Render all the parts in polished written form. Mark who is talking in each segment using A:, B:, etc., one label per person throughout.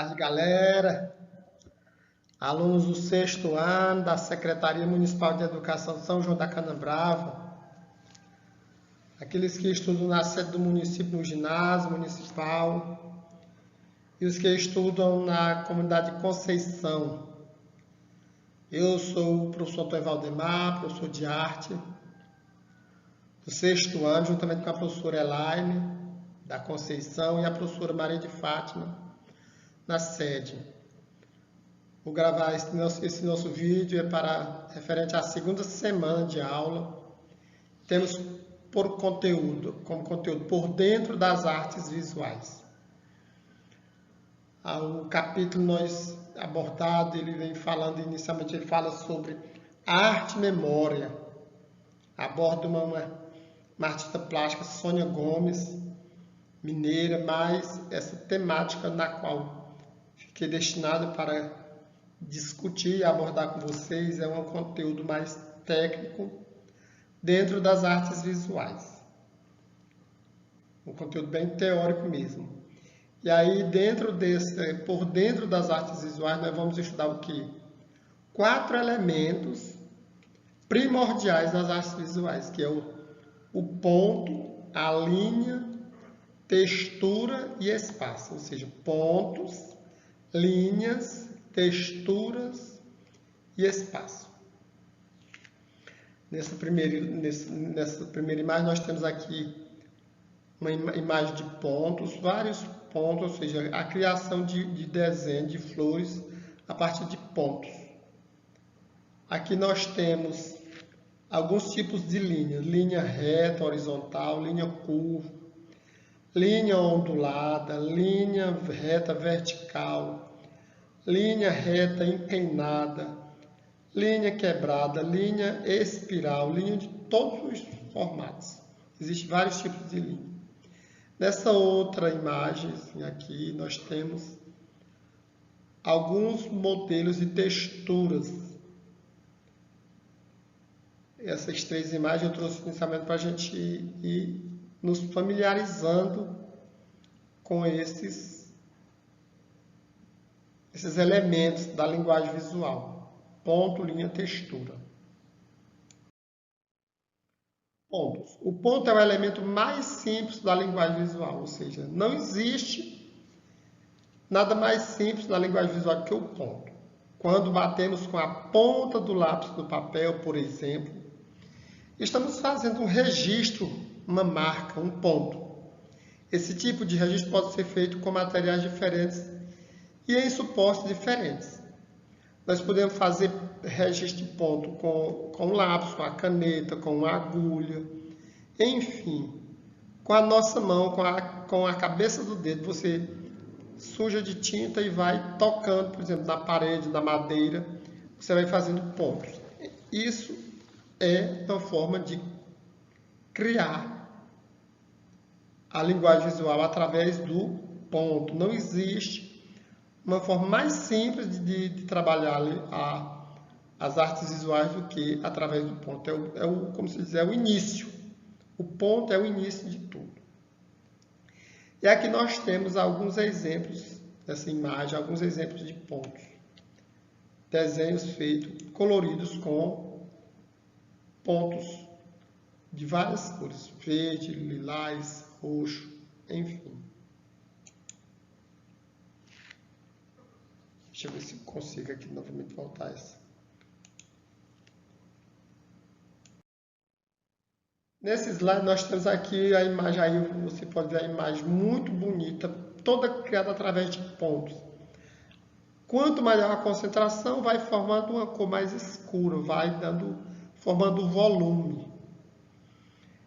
A: tarde, galera. Alunos do 6º ano da Secretaria Municipal de Educação São João da Canabrava. Aqueles que estudam na sede do município, no ginásio municipal. E os que estudam na comunidade Conceição. Eu sou o professor Antônio Valdemar, professor de arte, do 6º ano, juntamente com a professora Elaine, da Conceição, e a professora Maria de Fátima, na sede. Vou gravar esse nosso vídeo referente à segunda semana de aula. Temos como conteúdo por dentro das artes visuais. O capítulo nós abordado, ele vem falando inicialmente, ele fala sobre arte-memória. Aborda uma artista plástica, Sônia Gomes, mineira, mas essa temática na qual fiquei destinado para discutir e abordar com vocês é um conteúdo mais técnico dentro das artes visuais. Um conteúdo bem teórico mesmo. E aí, por dentro das artes visuais, nós vamos estudar o quê? 4 elementos primordiais das artes visuais, que é o ponto, a linha, textura e espaço. Ou seja, pontos, linhas, texturas e espaço. Nessa primeira imagem, nós temos aqui uma imagem de pontos, vários pontos, ou seja, a criação de desenho de flores a partir de pontos. Aqui nós temos alguns tipos de linhas: linha reta, horizontal, linha curva, linha ondulada, linha reta vertical, linha reta inclinada, linha quebrada, linha espiral, linha de todos os formatos. Existem vários tipos de linha. Nessa outra imagem aqui, nós temos alguns modelos de texturas. Essas 3 imagens eu trouxe inicialmente para a gente ir nos familiarizando com esses elementos da linguagem visual. Ponto, linha, textura. Pontos. O ponto é o elemento mais simples da linguagem visual, ou seja, não existe nada mais simples na linguagem visual que o ponto. Quando batemos com a ponta do lápis no papel, por exemplo, estamos fazendo um registro, uma marca, um ponto. Esse tipo de registro pode ser feito com materiais diferentes e em suportes diferentes. Nós podemos fazer registro de ponto com um lápis, com a caneta, com uma agulha, enfim, com a nossa mão, com a cabeça do dedo, você suja de tinta e vai tocando, por exemplo, na parede, na madeira, você vai fazendo pontos. Isso é uma forma de criar a linguagem visual através do ponto. Não existe uma forma mais simples de trabalhar as artes visuais do que através do ponto. Como se diz, é o início. O ponto é o início de tudo. E aqui nós temos alguns exemplos dessa imagem, alguns exemplos de pontos. Desenhos feitos, coloridos com pontos de várias cores. Verde, lilás, roxo, enfim. Deixa eu ver se consigo aqui novamente voltar essa. Nesse slide nós temos aqui a imagem, aí você pode ver a imagem muito bonita, toda criada através de pontos. Quanto maior a concentração, vai formando uma cor mais escura, formando volume.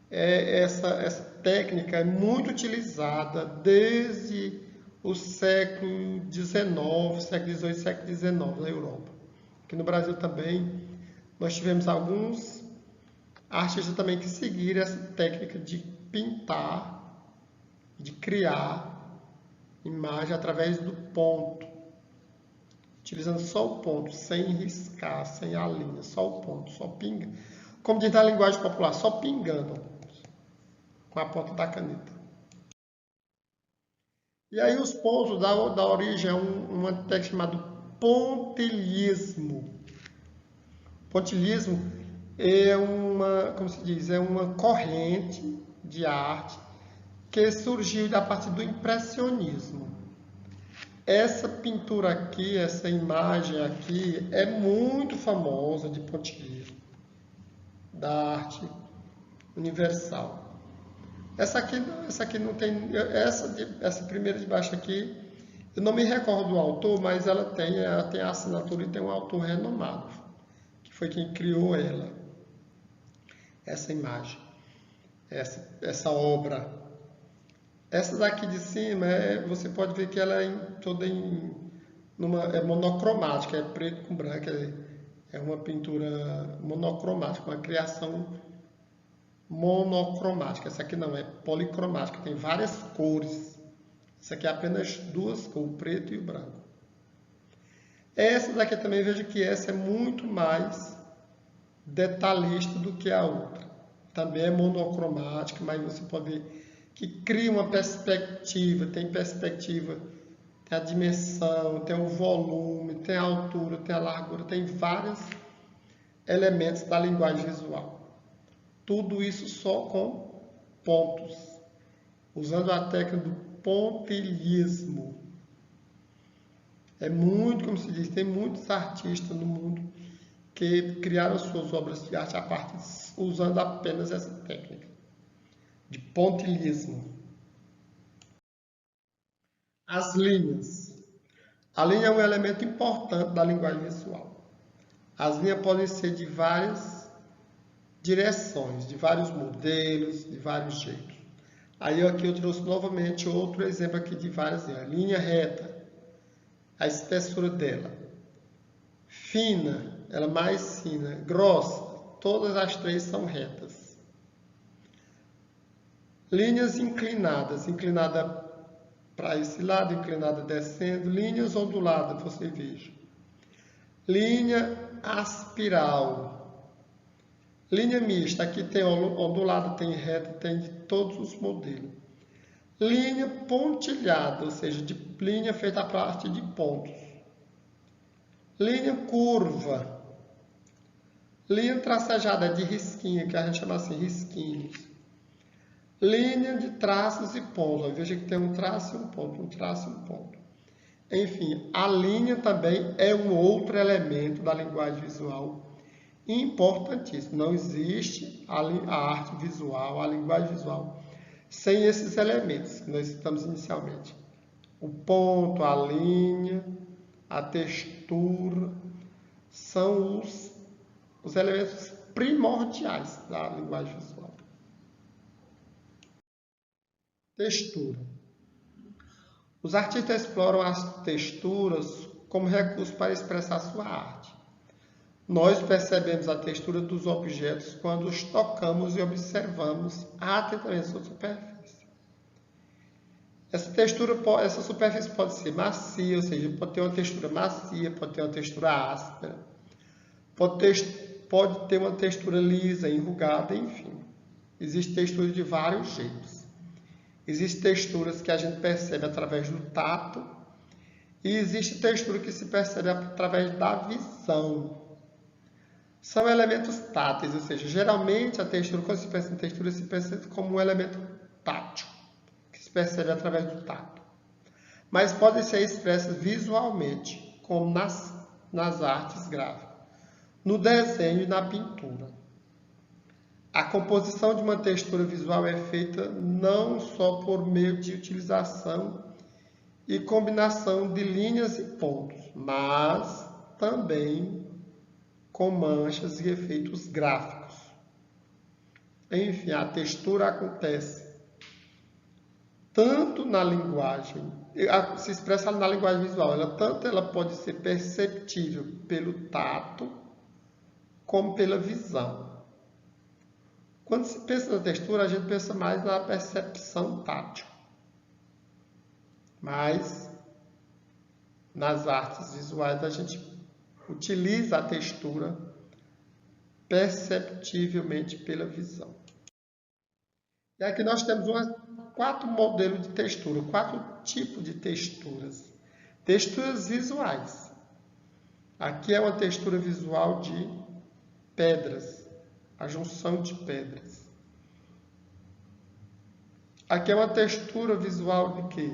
A: Essa técnica é muito utilizada desde o século XIX, século XVIII, século XIX na Europa. Aqui no Brasil também nós tivemos alguns artistas também que seguiram essa técnica de pintar, de criar imagem através do ponto, utilizando só o ponto, sem riscar, sem a linha, só o ponto, só pinga. Como diz na linguagem popular, só pingando com a ponta da caneta. E aí os pontos da origem a uma técnica chamada pontilhismo. Pontilhismo é uma, como se diz, é uma corrente de arte que surgiu a partir do impressionismo. Essa pintura aqui, essa imagem aqui, é muito famosa de pontilhismo, da arte universal. Essa aqui não tem, essa primeira de baixo aqui, eu não me recordo do autor, mas ela tem a assinatura e tem um autor renomado, que foi quem criou essa imagem, essa obra. Essa daqui de cima, você pode ver que ela é toda é monocromática, é preto com branco, é uma pintura monocromática, uma criação monocromática. Essa aqui não, é policromática, tem várias cores. Essa aqui é apenas duas cores, o preto e o branco. Essa daqui também, veja que essa é muito mais detalhista do que a outra. Também é monocromática, mas você pode ver que cria uma perspectiva, tem a dimensão, tem o volume, tem a altura, tem a largura, tem vários elementos da linguagem visual. Tudo isso só com pontos, usando a técnica do pontilhismo. É muito, como se diz, tem muitos artistas no mundo que criaram suas obras de arte usando apenas essa técnica de pontilhismo. As linhas. A linha é um elemento importante da linguagem visual. As linhas podem ser de várias direções, de vários modelos, de vários jeitos. Aí aqui eu trouxe novamente outro exemplo aqui de várias linhas. Linha reta, a espessura dela. Fina, ela mais fina. Grossa, todas as três são retas. Linhas inclinadas, inclinada para esse lado, inclinada descendo. Linhas onduladas, você veja. Linha aspiral. Linha mista, aqui tem ondulada, tem reta, tem de todos os modelos. Linha pontilhada, ou seja, de linha feita a partir de pontos. Linha curva. Linha tracejada de risquinho, que a gente chama assim, risquinhos. Linha de traços e pontos. Veja que tem um traço e um ponto, um traço e um ponto. Enfim, a linha também é um outro elemento da linguagem visual importantíssimo. Não existe a arte visual, a linguagem visual, sem esses elementos que nós citamos inicialmente. O ponto, a linha, a textura, são os elementos primordiais da linguagem visual. Textura. Os artistas exploram as texturas como recurso para expressar sua arte. Nós percebemos a textura dos objetos quando os tocamos e observamos atentamente sua superfície. Essa superfície pode ser macia, ou seja, pode ter uma textura macia, pode ter uma textura áspera, pode ter uma textura lisa, enrugada, enfim. Existem texturas de vários jeitos. Existem texturas que a gente percebe através do tato e existe textura que se percebe através da visão. São elementos táteis, ou seja, geralmente a textura, quando se pensa em textura, se pensa como um elemento tátil, que se percebe através do tato. Mas podem ser expressas visualmente, como nas artes gráficas, no desenho e na pintura. A composição de uma textura visual é feita não só por meio de utilização e combinação de linhas e pontos, mas também com manchas e efeitos gráficos. Enfim, a textura acontece tanto na linguagem, se expressa na linguagem visual, tanto ela pode ser perceptível pelo tato como pela visão. Quando se pensa na textura, a gente pensa mais na percepção tátil. Mas, nas artes visuais, a gente utiliza a textura perceptivelmente pela visão. E aqui nós temos quatro modelos de textura, 4 tipos de texturas. Texturas visuais. Aqui é uma textura visual de pedras, a junção de pedras. Aqui é uma textura visual de quê?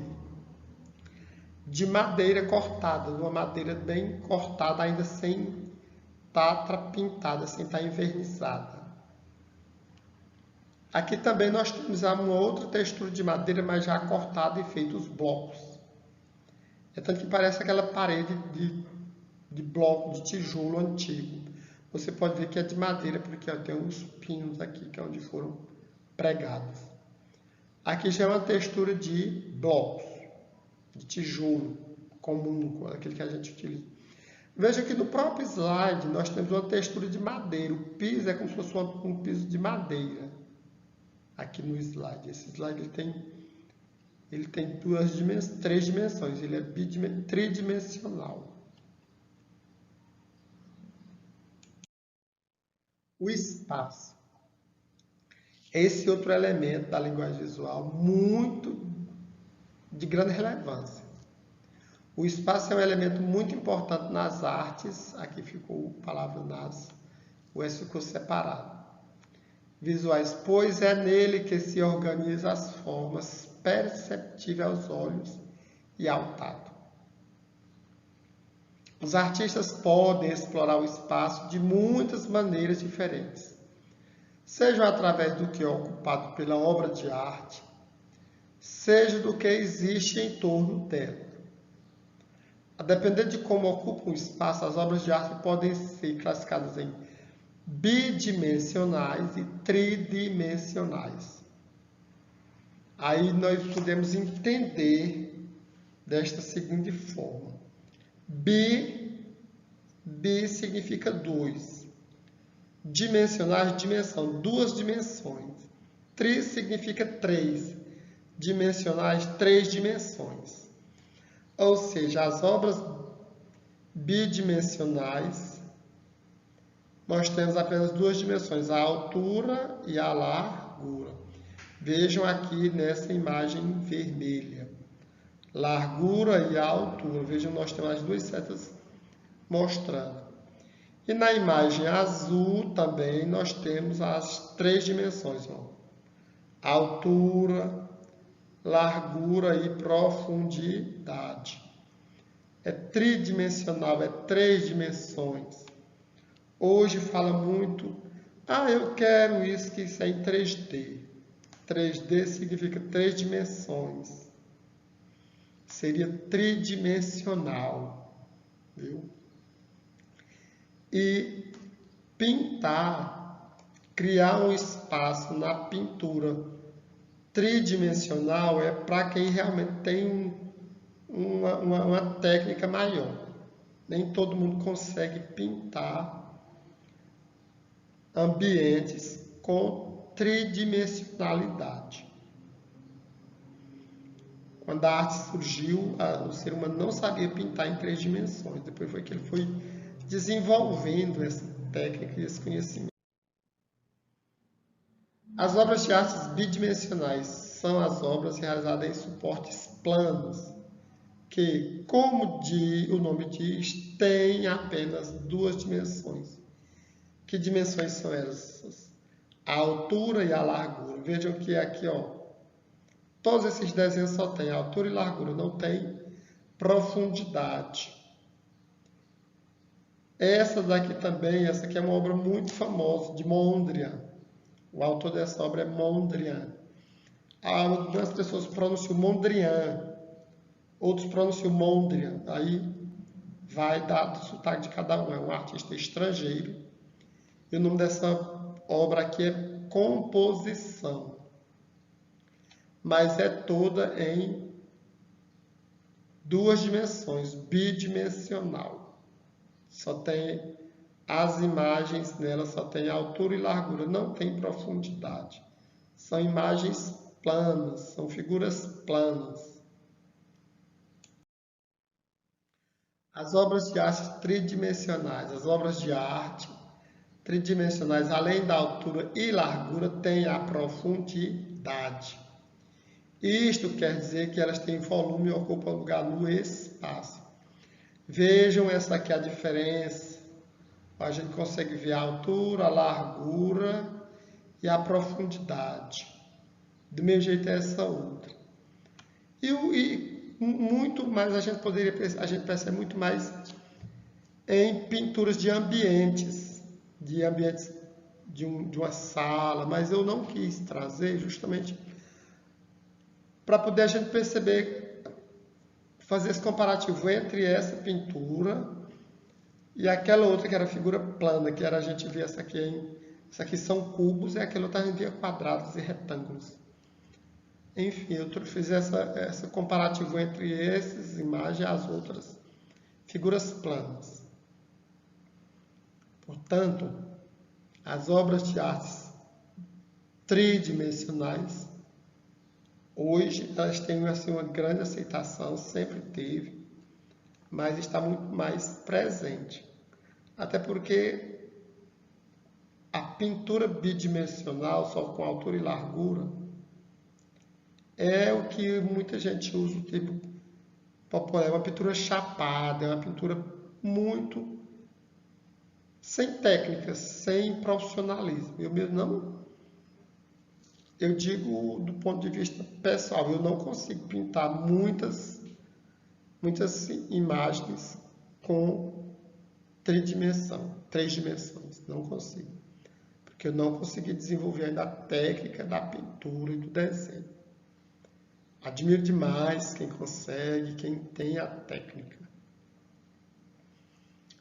A: De madeira cortada, uma madeira bem cortada, ainda sem estar pintada, sem estar envernizada. Aqui também nós temos uma outra textura de madeira, mas já cortada e feita os blocos. É tanto que parece aquela parede de bloco de tijolo antigo. Você pode ver que é de madeira, porque tem uns pinos aqui, que é onde foram pregados. Aqui já é uma textura de blocos, de tijolo comum, aquele que a gente utiliza. Veja que no próprio slide nós temos uma textura de madeira. O piso é como se fosse um piso de madeira. Aqui no slide. Esse slide ele tem 3 dimensões. Ele é tridimensional. O espaço. Esse outro elemento da linguagem visual muito de grande relevância. O espaço é um elemento muito importante nas artes. Aqui ficou a palavra nas. O S ficou separado. Visuais, pois é nele que se organizam as formas perceptíveis aos olhos e ao tato. Os artistas podem explorar o espaço de muitas maneiras diferentes, seja através do que é ocupado pela obra de arte, seja do que existe em torno dela. A depender de como ocupam o espaço, as obras de arte podem ser classificadas em bidimensionais e tridimensionais. Aí nós podemos entender desta seguinte forma. Bi significa 2. Dimensionais, dimensão, 2 dimensões. Tri significa 3. Dimensionais, 3 dimensões. Ou seja, as obras bidimensionais, nós temos apenas 2 dimensões, a altura e a largura. Vejam aqui nessa imagem vermelha. Largura e a altura. Vejam, nós temos as 2 setas mostrando. E na imagem azul também nós temos as 3 dimensões. Ó. Altura, largura e profundidade. É tridimensional, é 3 dimensões. Hoje fala muito, eu quero isso, que isso é em 3D. 3D significa 3 dimensões. Seria tridimensional. Viu? E pintar, criar um espaço na pintura tridimensional é para quem realmente tem uma técnica maior. Nem todo mundo consegue pintar ambientes com tridimensionalidade. Quando a arte surgiu, o ser humano não sabia pintar em 3 dimensões. Depois foi que ele foi desenvolvendo essa técnica e esse conhecimento. As obras de artes bidimensionais são as obras realizadas em suportes planos, que, como o nome diz, têm apenas 2 dimensões. Que dimensões são essas? A altura e a largura. Vejam que aqui, todos esses desenhos só têm altura e largura, não tem profundidade. Essa daqui também, essa aqui é uma obra muito famosa, de Mondrian. O autor dessa obra é Mondrian. Algumas pessoas pronunciam Mondrian, outros pronunciam Mondrian. Aí vai dar do sotaque de cada um. É um artista estrangeiro. E o nome dessa obra aqui é Composição. Mas é toda em 2 dimensões, bidimensional. Só tem as imagens nela, só tem altura e largura, não tem profundidade. São imagens planas, são figuras planas. As obras de arte tridimensionais, as obras de arte tridimensionais, além da altura e largura, têm a profundidade. Isto quer dizer que elas têm volume e ocupam lugar no espaço. Vejam essa aqui a diferença. A gente consegue ver a altura, a largura e a profundidade. Do mesmo jeito é essa outra. E muito mais a gente percebe muito mais em pinturas de ambientes de uma sala, mas eu não quis trazer justamente para poder a gente perceber, fazer esse comparativo entre essa pintura e aquela outra que era figura plana, que era a gente ver essa aqui são cubos e aquela outra a gente via quadrados e retângulos. Enfim, eu fiz essa comparativo entre essas imagens e as outras figuras planas. Portanto, as obras de artes tridimensionais, hoje elas têm assim, uma grande aceitação, sempre teve, mas está muito mais presente. Até porque a pintura bidimensional, só com altura e largura, é o que muita gente usa o tipo popular, é uma pintura chapada, é uma pintura muito sem técnicas, sem profissionalismo. Eu mesmo não, eu digo do ponto de vista pessoal, eu não consigo pintar muitas imagens com três dimensões, não consigo, porque eu não consegui desenvolver ainda a técnica da pintura e do desenho. Admiro demais quem consegue, quem tem a técnica.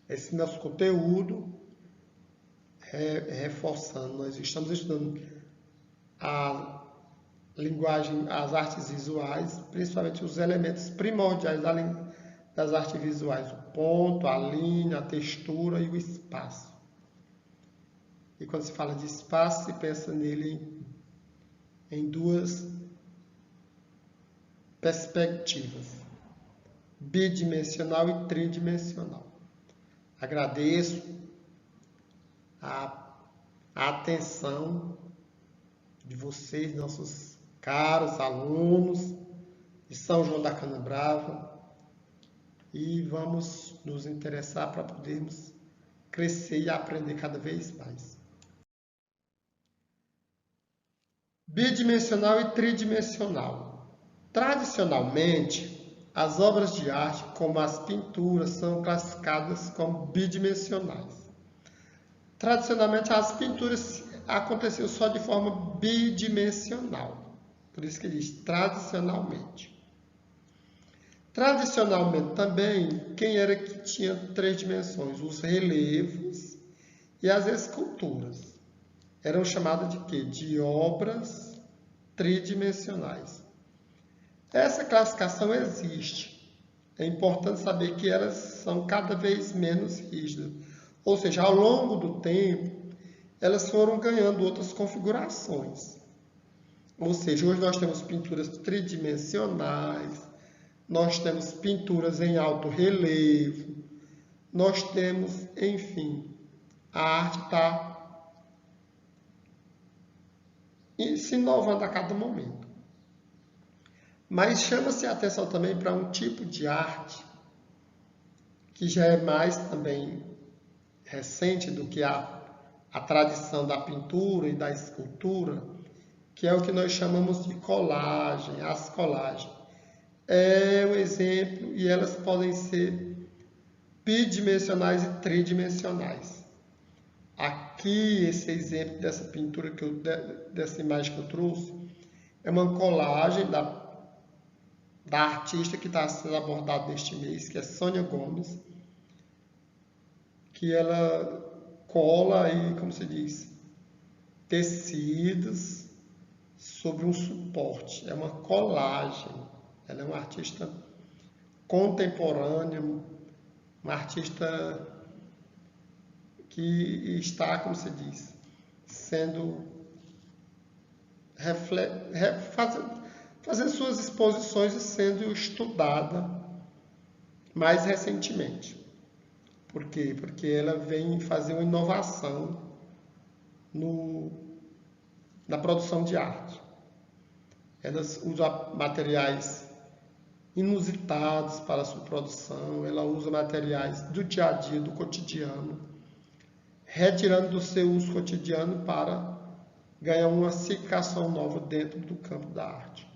A: Esse nosso conteúdo reforçando, nós estamos estudando a linguagem, as artes visuais, principalmente os elementos primordiais das artes visuais, o ponto, a linha, a textura e o espaço. E quando se fala de espaço, se pensa nele em duas perspectivas, bidimensional e tridimensional. Agradeço a atenção de vocês, nossos caros alunos de São João da Canabrava, e vamos nos interessar para podermos crescer e aprender cada vez mais. Bidimensional e tridimensional. Tradicionalmente, as obras de arte, como as pinturas, são classificadas como bidimensionais. Tradicionalmente, as pinturas aconteciam só de forma bidimensional. Por isso que diz tradicionalmente. Tradicionalmente também, quem era que tinha três dimensões? Os relevos e as esculturas. Eram chamadas de quê? De obras tridimensionais. Essa classificação existe. É importante saber que elas são cada vez menos rígidas. Ou seja, ao longo do tempo, elas foram ganhando outras configurações. Ou seja, hoje nós temos pinturas tridimensionais, nós temos pinturas em alto relevo, nós temos, enfim, a arte está se inovando a cada momento. Mas chama-se a atenção também para um tipo de arte que já é mais também recente do que a tradição da pintura e da escultura, que é o que nós chamamos de colagem, as colagens. É um exemplo e elas podem ser bidimensionais e tridimensionais. Aqui, esse exemplo dessa pintura, dessa imagem que eu trouxe, é uma colagem da artista que está sendo abordada neste mês, que é Sônia Gomes, que ela cola aí, como se diz, tecidos sobre um suporte. É uma colagem. Ela é uma artista contemporânea, uma artista que está, como se diz, sendo fazendo suas exposições e sendo estudada mais recentemente. Por quê? Porque ela vem fazer uma inovação na produção de arte. ela usa materiais inusitados para a sua produção, ela usa materiais do dia a dia, do cotidiano, retirando do seu uso cotidiano para ganhar uma significação nova dentro do campo da arte.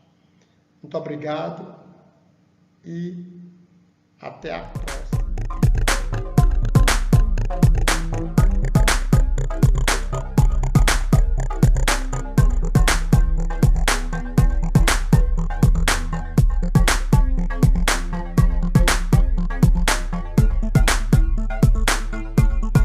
A: Muito obrigado e até a próxima.